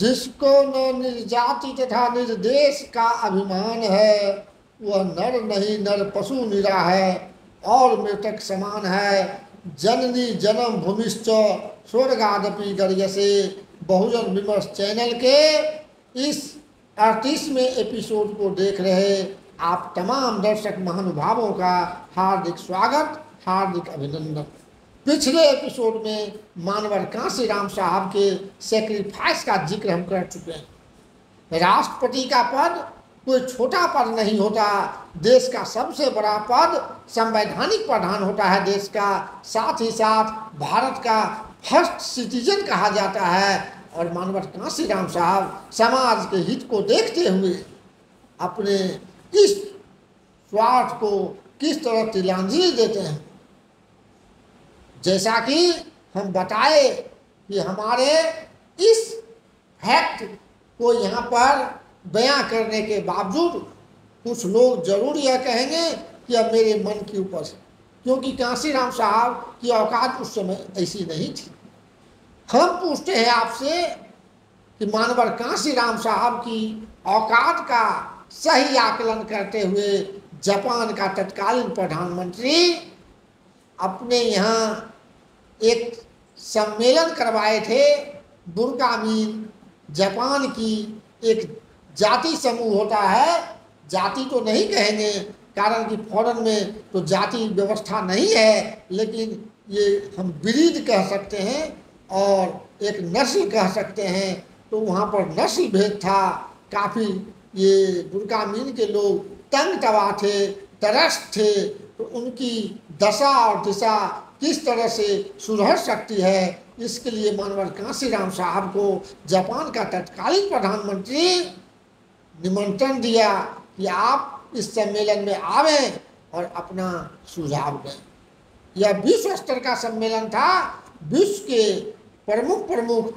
जिसको न निज जाति तथा निज देश का अभिमान है, वह नर नहीं नर पशु निरा है और मृतक समान है। जननी जन्म भूमिश्च स्वर्गादपि गर्यसे। बहुजन विमर्श चैनल के इस 38वें एपिसोड को देख रहे आप तमाम दर्शक महानुभावों का हार्दिक स्वागत, हार्दिक अभिनंदन। पिछले एपिसोड में मानवर कांसीराम साहब के सेक्रीफाइस का जिक्र हम कर चुके हैं। राष्ट्रपति का पद कोई छोटा पद नहीं होता। देश का सबसे बड़ा पद संवैधानिक प्रधान होता है देश का, साथ ही साथ भारत का फर्स्ट सिटीजन कहा जाता है। और मानवर कांसीराम साहब समाज के हित को देखते हुए अपने इस स्वार्थ को किस तरह तिलांजलि देते हैं। जैसा कि हम बताए कि हमारे इस फैक्ट को यहाँ पर बयां करने के बावजूद कुछ लोग जरूर यह कहेंगे कि अब मेरे मन की उपज है, क्योंकि कांसीराम साहब की औकात उस समय ऐसी नहीं थी। हम पूछते हैं आपसे कि मानवर कांसीराम साहब की औकात का सही आकलन करते हुए जापान का तत्कालीन प्रधानमंत्री अपने यहाँ एक सम्मेलन करवाए थे। बुर्कामीन जापान की एक जाति समूह होता है, जाति तो नहीं कहेंगे कारण कि फॉरेन में तो जाति व्यवस्था नहीं है, लेकिन ये हम ब्रीड कह सकते हैं और एक नस्ल कह सकते हैं। तो वहाँ पर नस्ल भेद था। काफ़ी ये बुर्कामीन के लोग तंग तवा थे, तरस थे। तो उनकी दशा और दिशा किस तरह से सुधर सकती है, इसके लिए मानवर कांसीराम साहब को जापान का तत्कालीन प्रधानमंत्री निमंत्रण दिया कि आप इस सम्मेलन में आवें और अपना सुझाव दें। यह विश्व स्तर का सम्मेलन था। विश्व के प्रमुख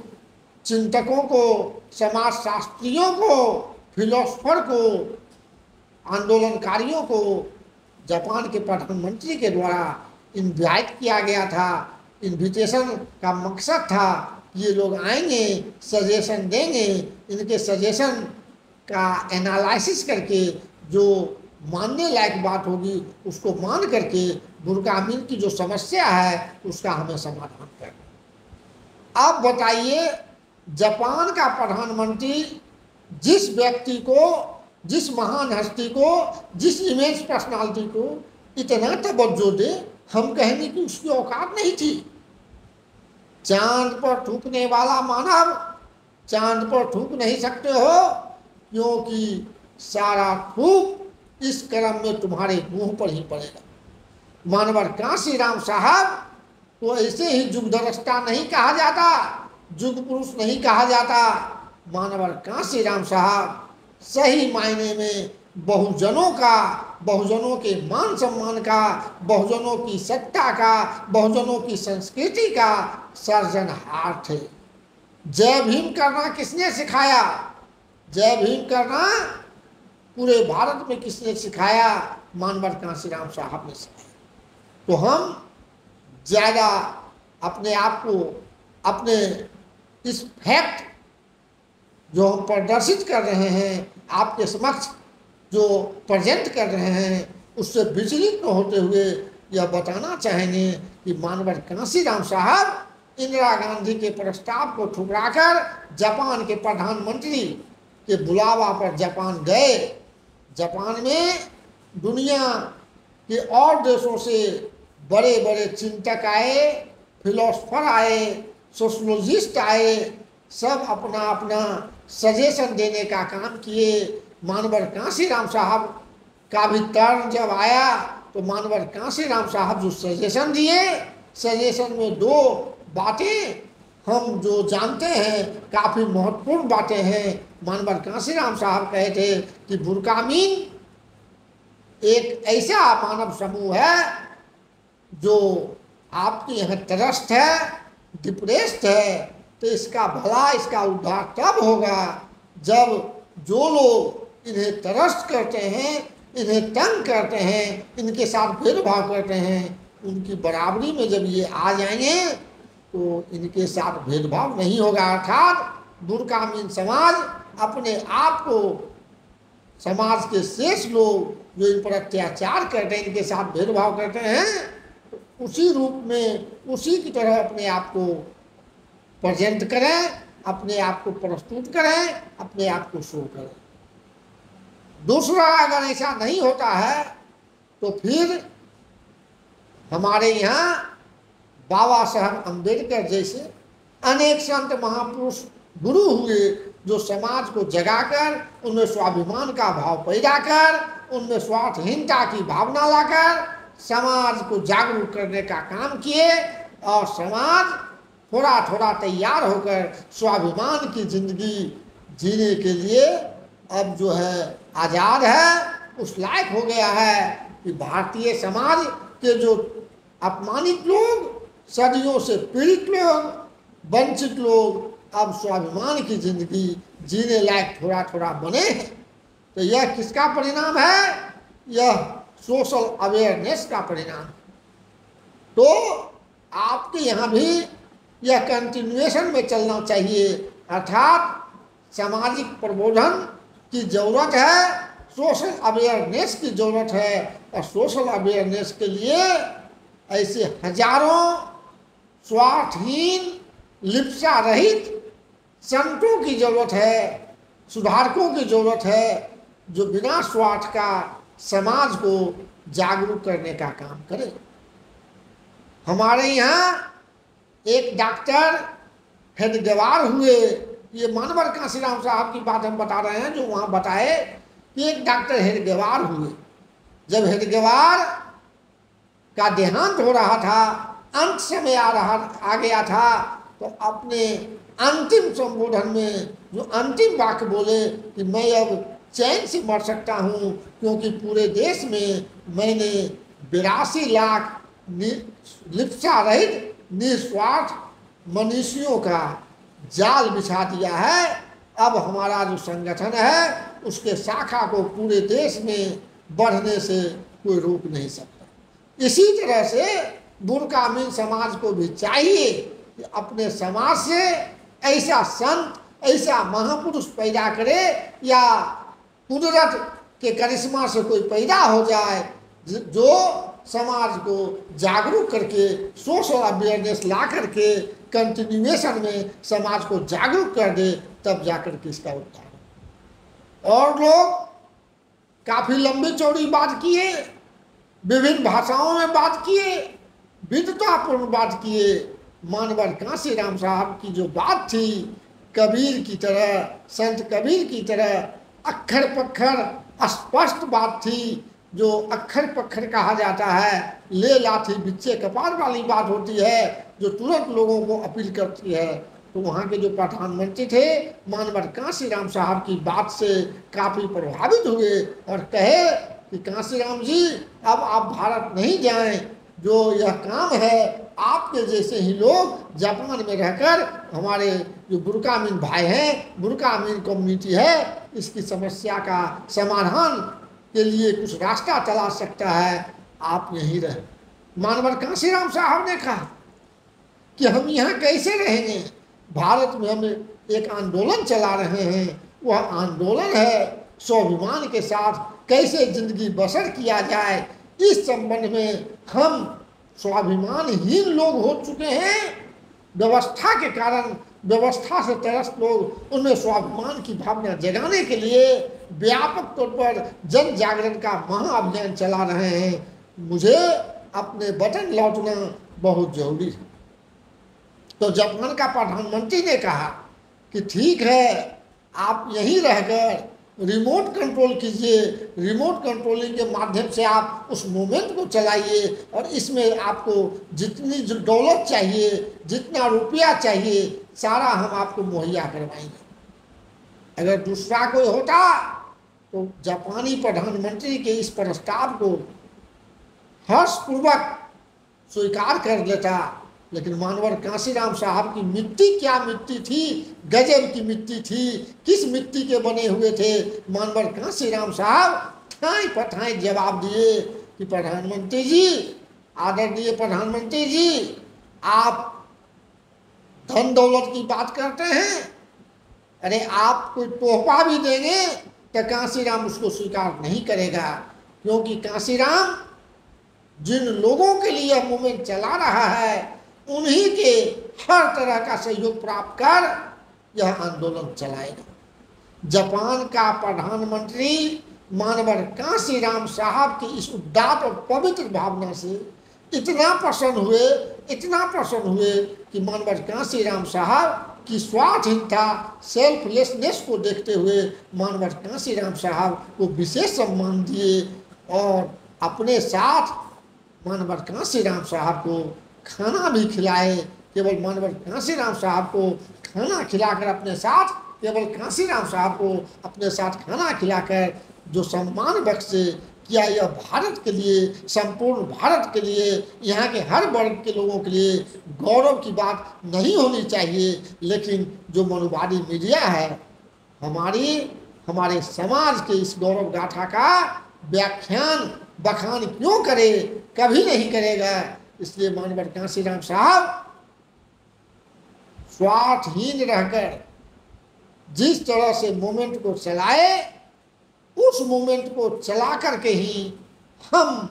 चिंतकों को, समाजशास्त्रियों को, फिलोसफर को, आंदोलनकारियों को जापान के प्रधानमंत्री के द्वारा इनवाइट किया गया था। इनविटेशन का मकसद था ये लोग आएंगे, सजेशन देंगे, इनके सजेशन का एनालिसिस करके जो मानने लायक बात होगी उसको मान करके बुर्कामीन की जो समस्या है उसका हमें समाधान करना। अब बताइए, जापान का प्रधानमंत्री जिस व्यक्ति को, जिस महान हस्ती को, जिस इमेज पर्सनालिटी को इतना तवज्जो दे, हम कहेंगे कि उसकी औकात नहीं थी। चांद पर थूकने वाला मानव चांद पर थूक नहीं सकते हो, क्योंकि सारा थूक इस क्रम में तुम्हारे मुंह पर ही पड़ेगा। मानवर कांसीराम साहब तो ऐसे ही जुगदरस्ता नहीं कहा जाता, जुग पुरुष नहीं कहा जाता। मानवर कांसीराम साहब सही मायने में बहुजनों का, बहुजनों के मान सम्मान का, बहुजनों की सत्ता का, बहुजनों की संस्कृति का सर्जनहार थे। जय भीम करना किसने सिखाया? जय भीम करना पूरे भारत में किसने सिखाया? मानवर कांसीराम साहब ने सिखाया। तो हम ज़्यादा अपने आप को, अपने इस फैक्ट जो हम प्रदर्शित कर रहे हैं, आपके समक्ष जो प्रेजेंट कर रहे हैं, उससे विचलित न होते हुए यह बताना चाहेंगे कि मानवर कांसीराम साहब इंदिरा गांधी के प्रस्ताव को ठुकराकर जापान के प्रधानमंत्री के बुलावा पर जापान गए। जापान में दुनिया के और देशों से बड़े बड़े चिंतक आए, फिलोसफर आए, सोशलोजिस्ट आए, सब अपना अपना सजेशन देने का काम किए। मानवर कांसीराम साहब का भी टर्न जब आया तो मानवर कांसीराम साहब जो सजेशन दिए, सजेशन में दो बातें हम जो जानते हैं काफ़ी महत्वपूर्ण बातें हैं। मानवर कांसीराम साहब कहे थे कि बुर्कामीन एक ऐसा मानव समूह है जो आपके यहाँ त्रस्त है, डिप्रेस्ड है। तो इसका भला, इसका उद्धार तब होगा जब जो लोग इन्हें त्रस्त करते हैं, इन्हें तंग करते हैं, इनके साथ भेदभाव करते हैं, उनकी बराबरी में जब ये आ जाएंगे तो इनके साथ भेदभाव नहीं होगा। अर्थात बुर्कामीन समाज अपने आप को समाज के शेष लोग जो इन पर अत्याचार करते हैं, इनके साथ भेदभाव करते हैं, उसी रूप में उसी की तरह अपने आप को प्रेजेंट करें, अपने आप को प्रस्तुत करें, अपने आप को शो करें। दूसरा, अगर ऐसा नहीं होता है तो फिर हमारे यहाँ बाबा साहब अम्बेडकर जैसे अनेक संत महापुरुष गुरु हुए, जो समाज को जगाकर उनमें स्वाभिमान का भाव पैदा कर, उनमें स्वार्थहीनता की भावना लाकर समाज को जागरूक करने का काम किए, और समाज थोड़ा थोड़ा तैयार होकर स्वाभिमान की जिंदगी जीने के लिए अब जो है आज़ाद है, उस लायक हो गया है कि भारतीय समाज के जो अपमानित लोग, सदियों से पीड़ित लोग, वंचित लोग अब स्वाभिमान की जिंदगी जीने लायक थोड़ा थोड़ा बने हैं। तो यह किसका परिणाम है? यह सोशल अवेयरनेस का परिणाम। तो आपके यहाँ भी यह कंटिन्यूएशन में चलना चाहिए, अर्थात सामाजिक प्रबोधन की जरूरत है, सोशल अवेयरनेस की जरूरत है, और सोशल अवेयरनेस के लिए ऐसे हजारों स्वार्थहीन, लिप्सा रहित संतों की जरूरत है, सुधारकों की जरूरत है, जो बिना स्वार्थ का समाज को जागरूक करने का काम करे। हमारे यहाँ एक डॉक्टर हेडगेवार हुए, ये मानवर कांशीराम साहब की बात हम बता रहे हैं, जो वहाँ बताए कि एक डॉक्टर हेडगेवार हुए। जब हेडगेवार का देहांत हो रहा था, अंत समय आ गया था, तो अपने अंतिम संबोधन में जो अंतिम वाक्य बोले कि मैं अब चैन से मर सकता हूँ, क्योंकि पूरे देश में मैंने 82 लाख लिप्सा रहित निस्वार्थ मनुष्यों का जाल बिछा दिया है। अब हमारा जो संगठन है, उसके शाखा को पूरे देश में बढ़ने से कोई रोक नहीं सकता। इसी तरह से बुर्कामीन समाज को भी चाहिए कि अपने समाज से ऐसा संत, ऐसा महापुरुष पैदा करे, या कुदरत के करिश्मा से कोई पैदा हो जाए जो समाज को जागरूक करके, सोशल अवेयरनेस ला करके कंटिन्यूएशन में समाज को जागरूक कर दे, तब जाकर के इसका उद्धार हो। और लोग काफी लंबी चौड़ी बात किए, विभिन्न भाषाओं में बात किए, विद्वतापूर्ण बात किए। मानवर कांशीराम साहब की जो बात थी, कबीर की तरह, संत कबीर की तरह अक्खर पक्खर स्पष्ट बात थी, जो अक्खर पक्खर कहा जाता है, ले लाठी बिच्चे कपार वाली बात होती है, जो तुरंत लोगों को अपील करती है। तो वहाँ के जो प्रधानमंत्री थे, मानवर कांशीराम साहब की बात से काफ़ी प्रभावित हुए और कहे कि कांशीराम जी, अब आप भारत नहीं जाएं, जो यह काम है आपके जैसे ही लोग जापान में रहकर हमारे जो बुर्कामीन भाई हैं, बुर्कामीन कम्युनिटी है, इसकी समस्या का समाधान के लिए कुछ रास्ता तलाश सकता है, आप यहीं रहे। मानवर कांशीराम साहब ने कहा कि हम यहाँ कैसे रहेंगे, भारत में हम एक आंदोलन चला रहे हैं, वह आंदोलन है स्वाभिमान के साथ कैसे जिंदगी बसर किया जाए। इस संबंध में हम स्वाभिमानहीन लोग हो चुके हैं, व्यवस्था के कारण, व्यवस्था से त्रस्त लोग, उनमें स्वाभिमान की भावना जगाने के लिए व्यापक तौर पर जन जागरण का महाअभियान चला रहे हैं। मुझे अपने वतन लौटना बहुत जरूरी है। तो जापान का प्रधानमंत्री ने कहा कि ठीक है, आप यहीं रहकर रिमोट कंट्रोल कीजिए, रिमोट कंट्रोलिंग के माध्यम से आप उस मूवमेंट को चलाइए, और इसमें आपको जितनी जो दौलत चाहिए, जितना रुपया चाहिए, सारा हम आपको मुहैया करवाएंगे। अगर दूसरा कोई होता तो जापानी प्रधानमंत्री के इस प्रस्ताव को हर्षपूर्वक स्वीकार कर लेता, लेकिन मानवर कांशीराम साहब की मिट्टी क्या मिट्टी थी, गजब की मिट्टी थी। किस मिट्टी के बने हुए थे मानवर कांशीराम साहब? ठाई पठाई जवाब दिए कि प्रधानमंत्री जी, आदरणीय प्रधानमंत्री जी, आप धन दौलत की बात करते हैं, अरे आप कोई तोहफा भी देंगे तो कांसीराम उसको स्वीकार नहीं करेगा, क्योंकि कांसीराम जिन लोगों के लिए यह मूवमेंट चला रहा है उन्हीं के हर तरह का सहयोग प्राप्त कर यह आंदोलन चलाएगा। जापान का प्रधानमंत्री मानवर कांसीराम साहब की इस उदात्त और पवित्र भावना से इतना प्रसन्न हुए कि मानवर कांसीराम साहब की स्वार्थहीनता, सेल्फलेसनेस को देखते हुए मानवर कांसीराम साहब को विशेष सम्मान दिए और अपने साथ मानवर कांसीराम साहब को खाना भी खिलाए। केवल मानवर कांसीराम साहब को खाना खिलाकर अपने साथ, केवल कांसीराम साहब को अपने साथ खाना खिलाकर जो सम्मान बख्शे, क्या यह भारत के लिए, संपूर्ण भारत के लिए, यहाँ के हर वर्ग के लोगों के लिए गौरव की बात नहीं होनी चाहिए? लेकिन जो मनुवादी मीडिया है हमारे समाज के इस गौरव गाथा का व्याख्यान बखान क्यों करे? कभी नहीं करेगा। इसलिए मानवर कांसीराम साहब स्वार्थहीन रहकर जिस तरह से मूवमेंट को चलाए, उस मूवमेंट को चला करके ही हम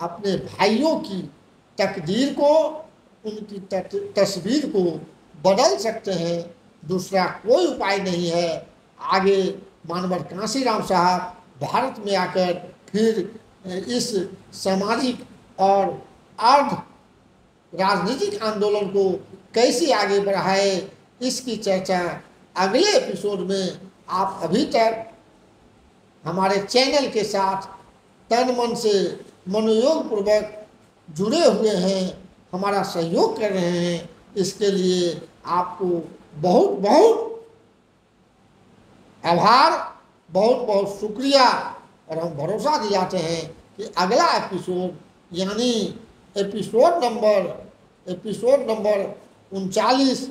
अपने भाइयों की तकदीर को, उनकी तस्वीर को बदल सकते हैं। दूसरा कोई उपाय नहीं है। आगे मानवर कांसीराम साहब भारत में आकर फिर इस सामाजिक और अर्ध राजनीतिक आंदोलन को कैसे आगे बढ़ाए, इसकी चर्चा अगले एपिसोड में। आप अभी तक हमारे चैनल के साथ तन मन से मनोयोग पूर्वक जुड़े हुए हैं, हमारा सहयोग कर रहे हैं, इसके लिए आपको बहुत बहुत आभार, बहुत बहुत शुक्रिया। और हम भरोसा दिलाते हैं कि अगला एपिसोड यानी एपिसोड नंबर 39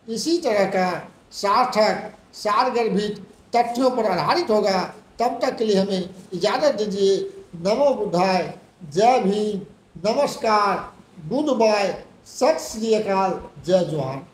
इसी तरह का सार्थक सारगर्भित तथ्यों पर आधारित होगा। तब तक के लिए हमें इजाज़त दीजिए। नमो बुद्धाय, जय भीम, नमस्कार, गुड बाय, सत श्री अकाल, जय जोहार।